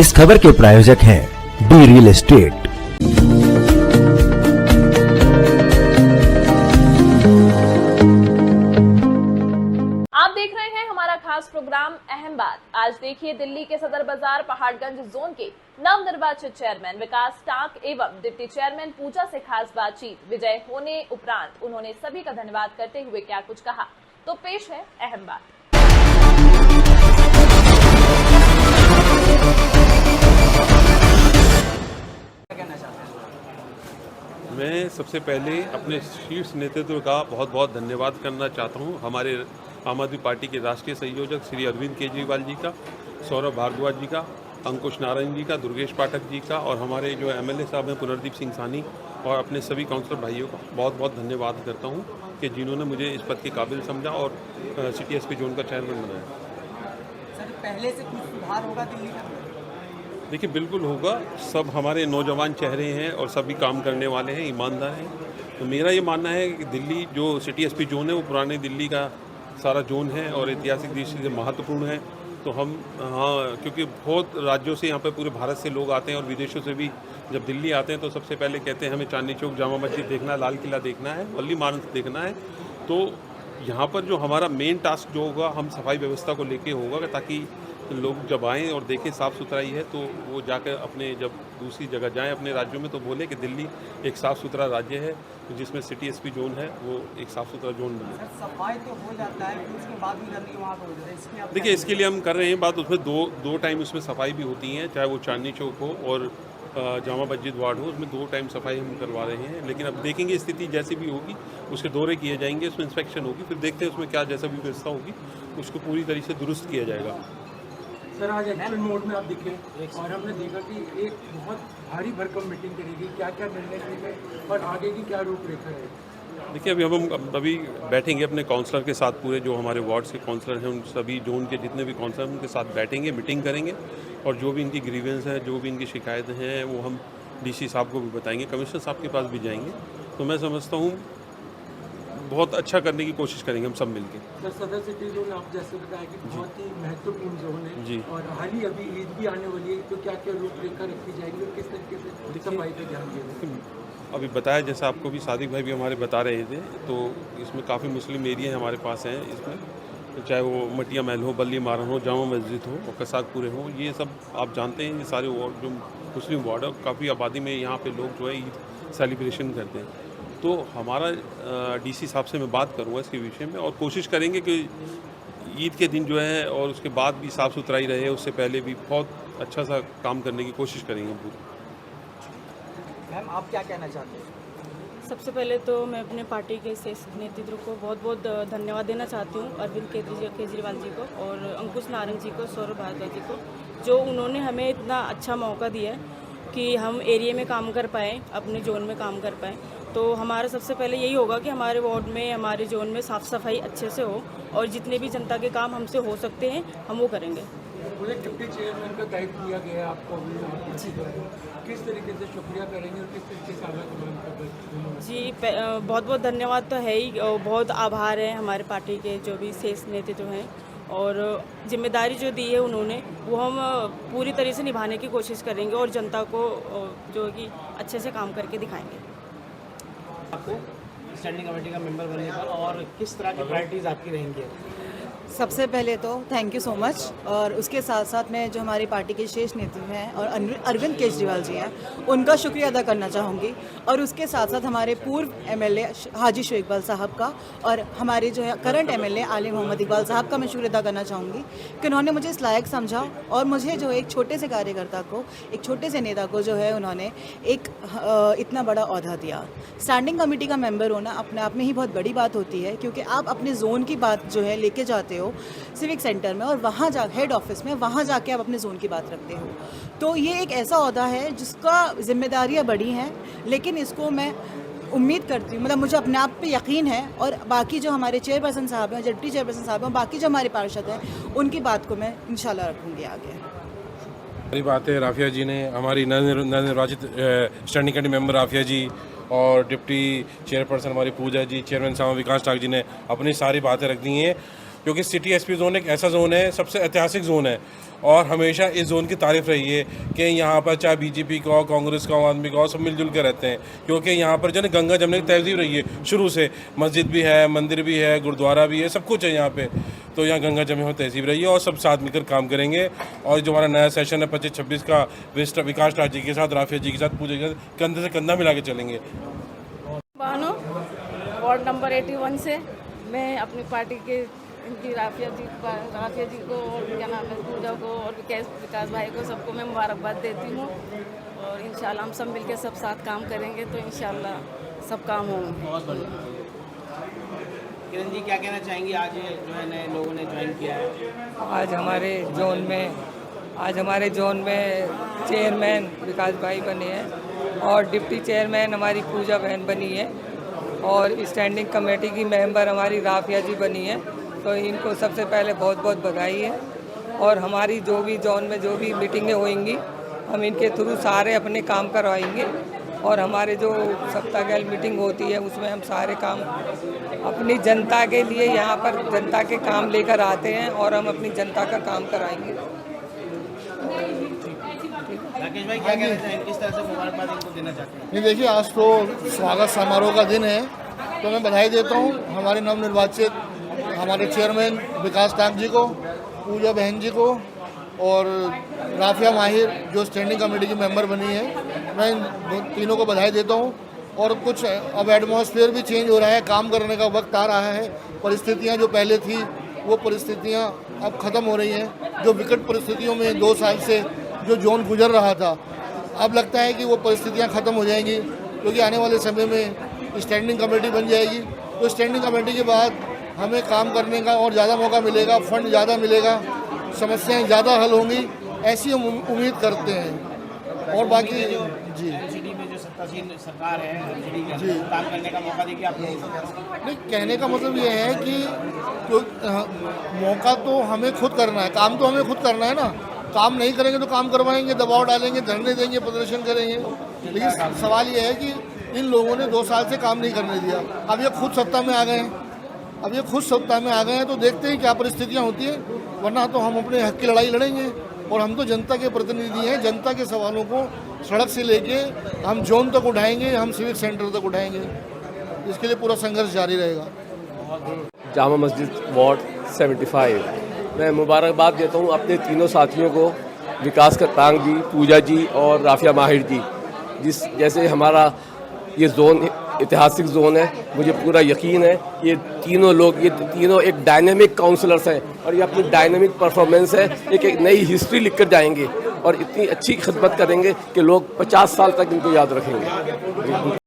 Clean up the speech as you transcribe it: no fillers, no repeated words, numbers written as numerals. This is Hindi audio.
इस खबर के प्रायोजक हैं डी रियल एस्टेट। आप देख रहे हैं हमारा खास प्रोग्राम अहम बात। आज देखिए दिल्ली के सदर बाजार पहाड़गंज जोन के नवनिर्वाचित चेयरमैन विकास टांक एवं डिप्टी चेयरमैन पूजा से खास बातचीत। विजय होने उपरांत उन्होंने सभी का धन्यवाद करते हुए क्या कुछ कहा, तो पेश है अहम बात। मैं सबसे पहले अपने शीर्ष नेतृत्व का बहुत बहुत धन्यवाद करना चाहता हूं। हमारे आम आदमी पार्टी के राष्ट्रीय संयोजक श्री अरविंद केजरीवाल जी का, सौरभ भारद्वाज जी का, अंकुश नारायण जी का, दुर्गेश पाठक जी का और हमारे जो एमएलए साहब हैं पुनर्दीप सिंह सानी और अपने सभी काउंसलर भाइयों का बहुत बहुत धन्यवाद करता हूं कि जिन्होंने मुझे इस पद के काबिल समझा और सिटी एसपी जोन का चेयरमैन बनाया। सर, पहले से कुछ सुधार होगा दिल्ली का? देखिए, बिल्कुल होगा। सब हमारे नौजवान चेहरे हैं और सभी काम करने वाले हैं, ईमानदार हैं। तो मेरा ये मानना है कि दिल्ली जो सिटी एसपी जोन है वो पुराने दिल्ली का सारा जोन है और ऐतिहासिक दृष्टि से महत्वपूर्ण है। तो हम क्योंकि बहुत राज्यों से यहाँ पे पूरे भारत से लोग आते हैं और विदेशों से भी जब दिल्ली आते हैं तो सबसे पहले कहते हैं हमें चांदनी चौक, जामा मस्जिद देखना है, लाल किला देखना है, वल्ली मानस देखना है। तो यहाँ पर जो हमारा मेन टास्क जो होगा, हम सफाई व्यवस्था को लेके होगा ताकि लोग जब आएँ और देखें साफ़ सुथराई है तो वो जाकर अपने जब दूसरी जगह जाएं अपने राज्यों में तो बोले कि दिल्ली एक साफ़ सुथरा राज्य है जिसमें सिटी एसपी जोन है वो एक साफ़ सुथरा जोन बने। सफाई तो हो जाता है, उसके बाद भी गंदगी वहाँ पर हो जाता है, इसमें आप देखिए, इसके लिए हम कर रहे हैं बात। उसमें दो टाइम उसमें सफाई भी होती है, चाहे वो चांदनी चौक हो और जामा मस्जिद वार्ड हो, उसमें 2 टाइम सफाई हम करवा रहे हैं। लेकिन अब देखेंगे स्थिति जैसी भी होगी उसके दौरे किए जाएंगे, उसमें इंस्पेक्शन होगी, फिर देखते हैं उसमें क्या जैसा भी व्यवस्था होगी उसको पूरी तरीके से दुरुस्त किया जाएगा। सर, आज एक्शन मोड में आप दिखे और हमने देखा कि एक बहुत भारी भरकम मीटिंग करेगी, क्या क्या निर्णय लेंगे और आगे की क्या रूपरेखा है? देखिए, अभी बैठेंगे अपने काउंसलर के साथ, पूरे जो हमारे वार्ड्स के काउंसलर हैं उन सभी जोन के जितने भी काउंसलर हैं उनके साथ बैठेंगे, मीटिंग करेंगे और जो भी इनकी ग्रीवेंस है, जो भी इनकी शिकायतें हैं वो हम डीसी साहब को भी बताएंगे, कमिश्नर साहब के पास भी जाएंगे। तो मैं समझता हूँ बहुत अच्छा करने की कोशिश करेंगे हम सब मिलकर। सर, सदर सिटी जोन आप जैसे बताया कि बहुत ही महत्वपूर्ण जोन है जी। और हाल ही अभी ईद भी आने वाली है, तो क्या क्या रूपरेखा रखी जाएगी और किस तरीके से सफाई पे ध्यान दिया? अभी बताया जैसा आपको भी सादिक भाई भी हमारे बता रहे थे, तो इसमें काफ़ी मुस्लिम एरिया हमारे पास हैं। इसमें चाहे वो मटिया महल हो, बल्ली मारन हो, जामा मस्जिद हो और कसाकपुरे हो, ये सब आप जानते हैं, ये सारे वार्ड जो मुस्लिम वार्ड है, काफ़ी आबादी में यहाँ पे लोग जो है ईद सेलिब्रेशन करते हैं। तो हमारा डीसी साहब से मैं बात करूँगा इसके विषय में और कोशिश करेंगे कि ईद के दिन जो है और उसके बाद भी साफ़ सुथराई रहे, उससे पहले भी बहुत अच्छा सा काम करने की कोशिश करेंगे पूरी। मैम, आप क्या कहना चाहते हैं? सबसे पहले तो मैं अपने पार्टी के शीर्ष नेतृत्व को बहुत बहुत धन्यवाद देना चाहती हूँ, अरविंद केजरीवाल जी को और अंकुश नारायण जी को, सौरभ भारद्वाज जी को, जो उन्होंने हमें इतना अच्छा मौका दिया है कि हम एरिया में काम कर पाएँ, अपने जोन में काम कर पाएँ। तो हमारा सबसे पहले यही होगा कि हमारे वार्ड में, हमारे जोन में साफ़ सफाई अच्छे से हो और जितने भी जनता के काम हमसे हो सकते हैं हम वो करेंगे। मुझे डिप्टी चेयरमैन का दायित्व दिया गया है आपको, किस तरीके से शुक्रिया करेंगे और किस तरीके से आगे करेंगे? जी, बहुत बहुत धन्यवाद तो है ही, बहुत आभार है हमारे पार्टी के जो भी शीर्ष नेतृत्व हैं और जिम्मेदारी जो दी है उन्होंने वो हम पूरी तरह से निभाने की कोशिश करेंगे और जनता को जो कि अच्छे से काम करके दिखाएंगे। आपको स्टैंडिंग कमेटी का मेंबर बनने पर और किस तरह की प्रायोरिटीज़ आपकी रहेंगी? सबसे पहले तो थैंक यू सो मच, और उसके साथ साथ मैं जो हमारी पार्टी के शीर्ष नेतृत्व हैं और अरविंद केजरीवाल जी हैं उनका शुक्रिया अदा करना चाहूँगी और उसके साथ साथ हमारे पूर्व एमएलए हाजी शोएब इकबाल साहब का और हमारे जो है करंट एमएलए आली मोहम्मद इकबाल साहब का मैं शुक्रिया अदा करना चाहूँगी कि उन्होंने मुझे इस लायक समझा और मुझे जो एक छोटे से कार्यकर्ता को, एक छोटे से नेता को जो है उन्होंने एक इतना बड़ा ओहदा दिया। स्टैंडिंग कमेटी का मेंबर होना अपने आप में ही बहुत बड़ी बात होती है क्योंकि आप अपने जोन की बात जो है लेके जाते हो सिविक सेंटर में और वहाँ जा हेड ऑफिस में वहाँ जाके आप अपने जोन की बात रखते हो। तो ये एक ऐसा ओहदा है जिसका जिम्मेदारियाँ बड़ी हैं, लेकिन इसको मैं उम्मीद करती हूँ, मतलब मुझे अपने आप पे यकीन है और बाकी जो हमारे चेयरपर्सन साहब हैं, डिप्टी चेयरपर्सन साहब हैं, बाकी जो हमारे पार्षद हैं उनकी बात को मैं इंशाल्लाह रखूँगी आगे। हमारी बात है राफिया जी ने, हमारी नवनिर्वाचित स्टैंडिंग कमेटी मेंबर राफिया जी और डिप्टी चेयरपर्सन हमारी पूजा जी, चेयरमैन साहब विकास टाक जी ने अपनी सारी बातें रख दी हैं क्योंकि सिटी एसपी जोन एक ऐसा जोन है, सबसे ऐतिहासिक जोन है और हमेशा इस जोन की तारीफ रही है कि यहाँ पर चाहे बीजेपी का हो, कांग्रेस का हो, आदमी का हो, सब मिलजुल के रहते हैं। क्योंकि यहाँ पर जो है गंगा जमने की तहजीब रही है शुरू से, मस्जिद भी है, मंदिर भी है, गुरुद्वारा भी है, सब कुछ है यहाँ पे। तो यहाँ गंगा जमे हुए तहजीब रही है और सब साथ मिलकर काम करेंगे। और जो हमारा नया सेशन है 25-26 का, विकास राज जी के साथ, राफिया जी के साथ, पूजा के साथ कंधे से कंधा मिला के चलेंगे। बानो वार्ड नंबर 81 से मैं अपनी पार्टी के इनकी राफिया जी को और क्या नाम है पूजा को और विकास भाई को सबको मैं मुबारकबाद देती हूँ। और इंशाल्लाह हम सब मिलके सब साथ काम करेंगे तो इंशाल्लाह सब काम होंगे। किरण जी क्या कहना चाहेंगी, आज जो है नए लोगों ने ज्वाइन किया है? आज हमारे जोन में चेयरमैन विकास भाई बने हैं और डिप्टी चेयरमैन हमारी पूजा बहन बनी है और स्टैंडिंग कमेटी की मेंबर हमारी राफिया जी बनी है। तो इनको सबसे पहले बहुत बहुत बधाई है। और हमारी जो भी जोन में जो भी मीटिंगें होंगी हम इनके थ्रू सारे अपने काम करवाएंगे। और हमारे जो सप्ताहगैल मीटिंग होती है उसमें हम सारे काम अपनी जनता के लिए यहाँ पर जनता के काम लेकर आते हैं और हम अपनी जनता का काम कराएंगे। राकेश भाई क्या कहना चाहेंगे, किस तरह से मुबारकबाद इनको देना चाहते हैं? नहीं देखिए, आज तो स्वागत समारोह का दिन है तो मैं बधाई देता हूँ हमारे नवनिर्वाचित हमारे चेयरमैन विकास टांग जी को, पूजा बहन जी को और राफिया माहिर जो स्टैंडिंग कमेटी की मेंबर बनी है। मैं इन तीनों को बधाई देता हूँ। और कुछ अब एटमॉस्फेयर भी चेंज हो रहा है, काम करने का वक्त आ रहा है। परिस्थितियाँ जो पहले थी वो परिस्थितियाँ अब ख़त्म हो रही हैं। जो विकट परिस्थितियों में 2 साल से जो जोन गुजर रहा था, अब लगता है कि वो परिस्थितियाँ ख़त्म हो जाएंगी क्योंकि आने वाले समय में स्टैंडिंग कमेटी बन जाएगी। तो स्टैंडिंग कमेटी के बाद हमें काम करने का और ज़्यादा मौका मिलेगा, फंड ज़्यादा मिलेगा, समस्याएं ज़्यादा हल होंगी, ऐसी हम उम्मीद करते हैं। और बाकी जी एलसीडी में जो सत्तासीन सरकार है जी काम करने का मौका देगी आप लोगों को? नहीं, कहने का मतलब ये है कि मौका तो हमें खुद करना है, काम तो हमें खुद करना है ना। काम नहीं करेंगे तो काम करवाएंगे, दबाव डालेंगे, धरने देंगे, प्रदर्शन करेंगे। लेकिन सवाल ये है कि इन लोगों ने 2 साल से काम नहीं करने दिया। अब ये खुद सत्ता में आ गए हैं, तो देखते हैं क्या परिस्थितियाँ होती हैं। वरना तो हम अपने हक की लड़ाई लड़ेंगे और हम तो जनता के प्रतिनिधि हैं। जनता के सवालों को सड़क से लेके हम जोन तक उठाएंगे, हम सिविक सेंटर तक उठाएंगे। इसके लिए पूरा संघर्ष जारी रहेगा। जामा मस्जिद वार्ड 75 मैं मुबारकबाद देता हूँ अपने तीनों साथियों को, विकास टांग जी, पूजा जी और राफिया माहिर जी। जैसे हमारा ये जोन ऐतिहासिक जोन है, मुझे पूरा यकीन है ये तीनों एक डायनेमिक काउंसलर्स हैं और ये अपनी डायनेमिक परफॉर्मेंस है एक नई हिस्ट्री लिख कर जाएंगे और इतनी अच्छी खिदमत करेंगे कि लोग 50 साल तक इनको याद रखेंगे।